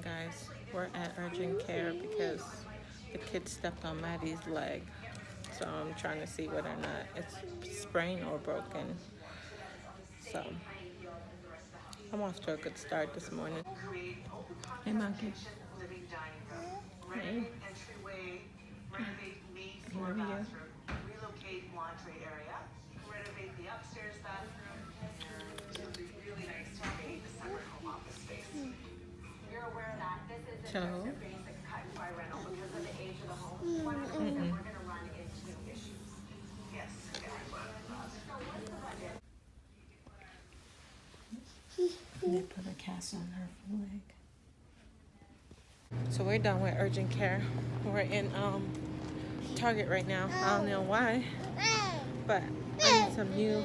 guys. We're at urgent care because the kid stepped on Maddie's leg. So I'm trying to see whether or not it's sprained or broken. So I'm off to a good start this morning. Hey, Monkey. Hey. Love you. Relocate laundry area, renovate the upstairs bathroom, and really nice to create a separate home office space. You're aware that this isn't just a basic cut and buy rental because of the age of the home. 100% we're going to run into issues. Yes. So what's the budget? They put a cast on her leg. So we're done with urgent care. We're in Target right now. I don't know why, but I need some new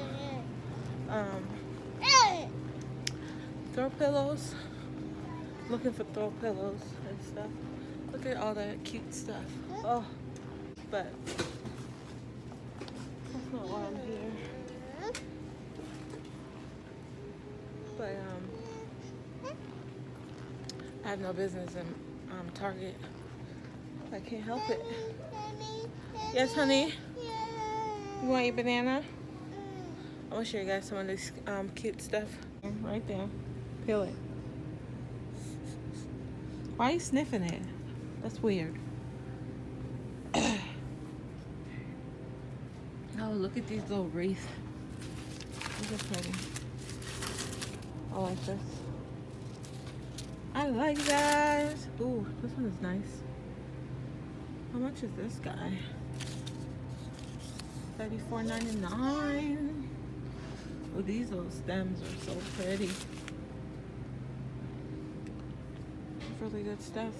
throw pillows. Looking for throw pillows and stuff. Look at all that cute stuff. Oh, but that's not why I'm here. But I have no business in Target. I can't help it. Yes, honey? You want your banana? I want to show you guys some of this cute stuff. Right there. Peel it. Why are you sniffing it? That's weird. Oh, look at these little wreaths. These are pretty. I like this. I like that. Ooh, this one is nice. How much is this guy? $34.99. Oh, these little stems are so pretty. Really good stuff.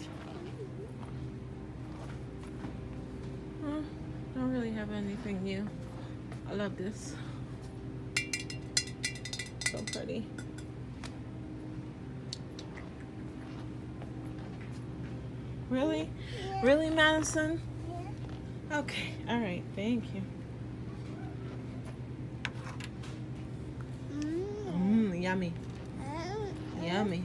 Don't really have anything new. I love this. So pretty. Really? Yeah. Really, Madison? Yeah. Okay. All right. Thank you. Yummy. Yummy.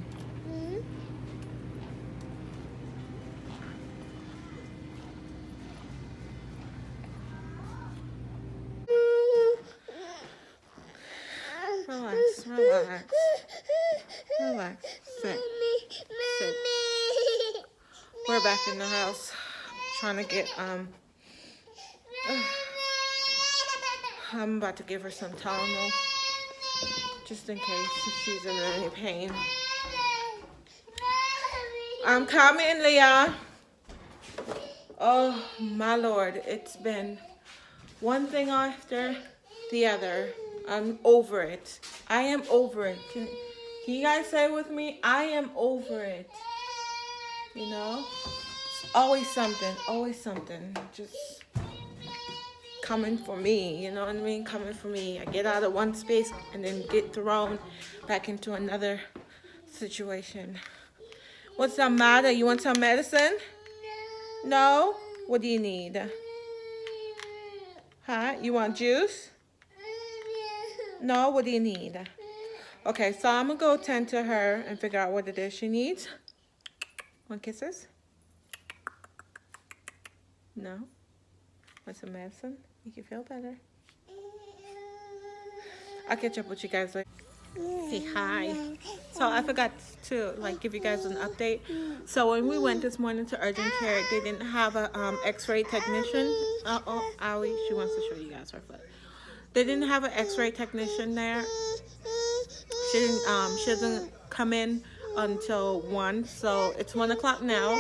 Relax, relax. Relax. Sit. Sit. We're back in the house trying to get I'm about to give her some Tylenol just in case if she's in any pain. I'm coming, Leah. Oh my Lord, it's been one thing after the other. I'm over it. I am over it. Can you guys say with me? I am over it. You know? It's always something. Just coming for me. You know what I mean? Coming for me. I get out of one space and then get thrown back into another situation. What's the matter? You want some medicine? No? What do you need? Huh? You want juice? No? What do you need? Okay, so I'm going to go tend to her and figure out what it is she needs. Want kisses? No? Want some medicine? Make you feel better? I'll catch up with you guys later. Say hi. So I forgot to give you guys an update. So when we went this morning to urgent care, they didn't have a x-ray technician. Uh-oh, Owie, she wants to show you guys her foot. They didn't have an x-ray technician there. She doesn't come in until 1, so it's 1 o'clock now.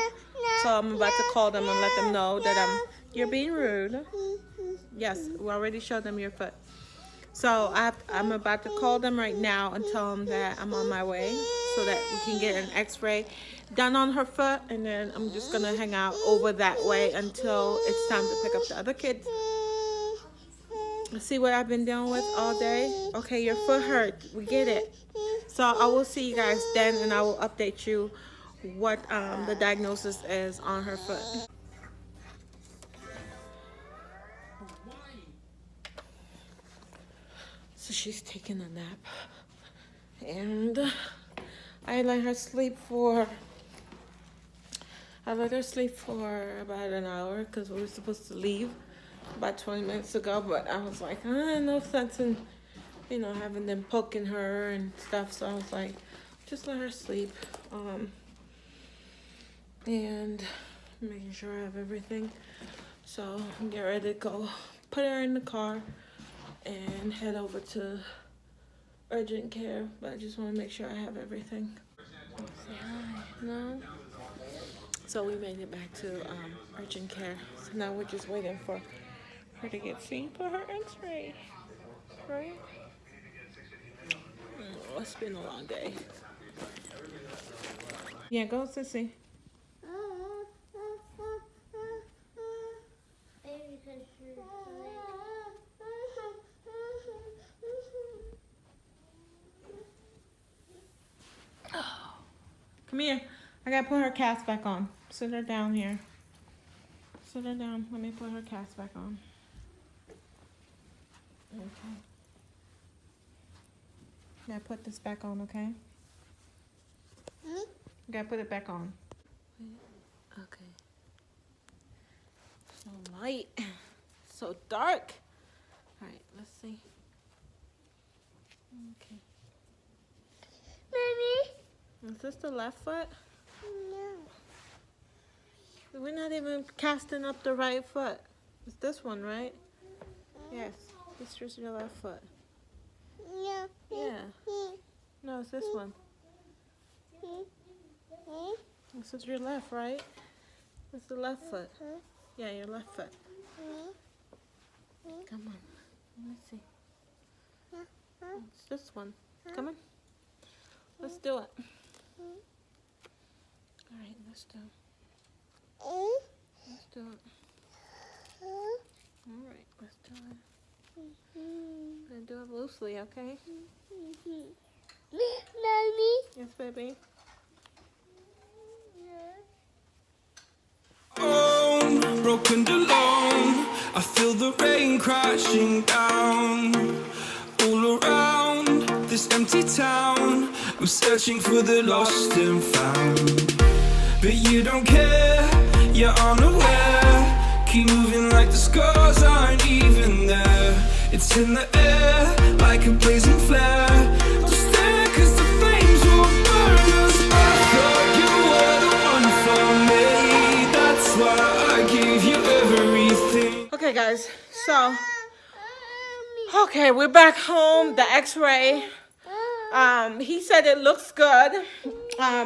So I'm about to call them and let them know that you're being rude. Yes, we already showed them your foot. So I'm about to call them right now and tell them that I'm on my way so that we can get an x-ray done on her foot, and then I'm just going to hang out over that way until it's time to pick up the other kids. See what I've been dealing with all day? Okay, your foot hurt. We get it. So I will see you guys then, and I will update you what the diagnosis is on her foot. So she's taking a nap, and I let her sleep for I let her sleep for about an hour because we were supposed to leave about 20 minutes ago, but I was like, no sense in, you know, having them poking her and stuff. So I was like, just let her sleep. And making sure I have everything. So I'm getting ready to go put her in the car and head over to urgent care. But I just want to make sure I have everything. Say hi. No? So we made it back to urgent care. So now we're just waiting for her to get seen for her x-ray. Right? Oh, it's been a long day. Yeah, go, Sissy. Come here. I gotta put her cast back on. Sit her down here. Sit her down. Let me put her cast back on. Okay. Gotta put this back on, okay? Gotta put it back on. Okay. So light. So dark. Alright, let's see. Okay. Mommy? Is this the left foot? No. We're not even casting up the right foot. It's this one, right? Yes. This is your left foot. Yeah. Yeah. No, it's this one. This is your left, right? It's the left foot. Yeah, your left foot. Come on. Let me see. It's this one. Come on. Let's do it. Alright, let's do it. Let's do it. Alright, let's do it. I'm gonna do it loosely, okay? Mommy? Yes, baby. Broken alone, I feel the rain crashing down all around this empty town. I'm searching for the lost and found, but you don't care, you're unaware. Keep moving like the scars aren't even there. It's in the air like a blazing flare. Don't stare 'cause the flames will burn us. I thought you were the one for me. That's why I gave you everything. Okay, guys. So, okay, we're back home. The x-ray. He said it looks good.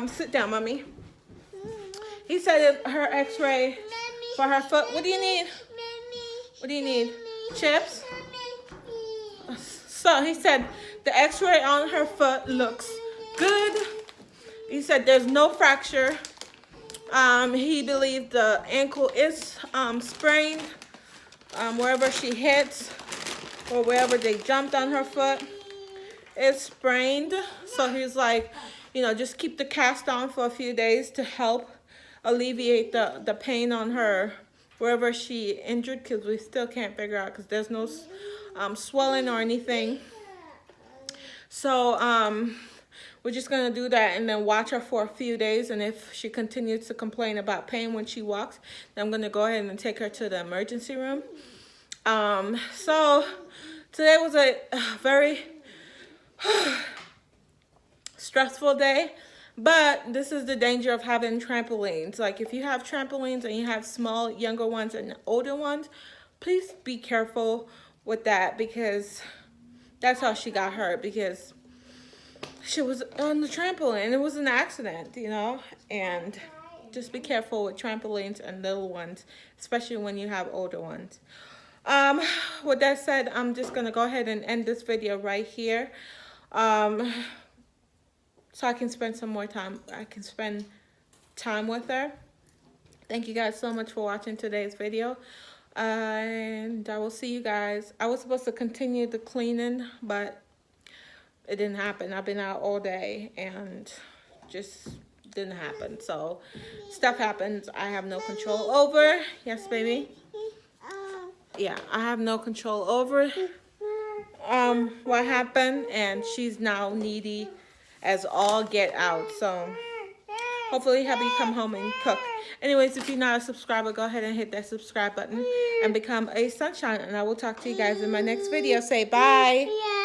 Sit down, mommy. He said her x-ray for her foot. What do you need? What do you need? Chips? So he said the x-ray on her foot looks good. He said there's no fracture. He believed the ankle is sprained. Wherever she hits or wherever they jumped on her foot is sprained. So he's like, you know, just keep the cast on for a few days to help alleviate the pain on her wherever she injured, because we still can't figure out because there's no swelling or anything. So we're just gonna do that and then watch her for a few days, and if she continues to complain about pain when she walks, then I'm gonna go ahead and take her to the emergency room. So today was a very stressful day, but this is the danger of having trampolines. Like if you have trampolines and you have small younger ones and older ones, please be careful with that, because that's how she got hurt, because she was on the trampoline. It was an accident, you know. And just be careful with trampolines and little ones, especially when you have older ones. With that said, I'm just gonna go ahead and end this video right here, so I can spend some more time. I can spend time with her. Thank you guys so much for watching today's video, and I will see you guys. I was supposed to continue the cleaning, but it didn't happen. I've been out all day and just didn't happen. So stuff happens I have no control over. Yes, baby? Yeah, I have no control over what happened, and she's now needy as all get out. So Hopefully hubby come home and cook. Anyways, if you're not a subscriber, go ahead and hit that subscribe button and become a sunshine. And I will talk to you guys in my next video. Say bye.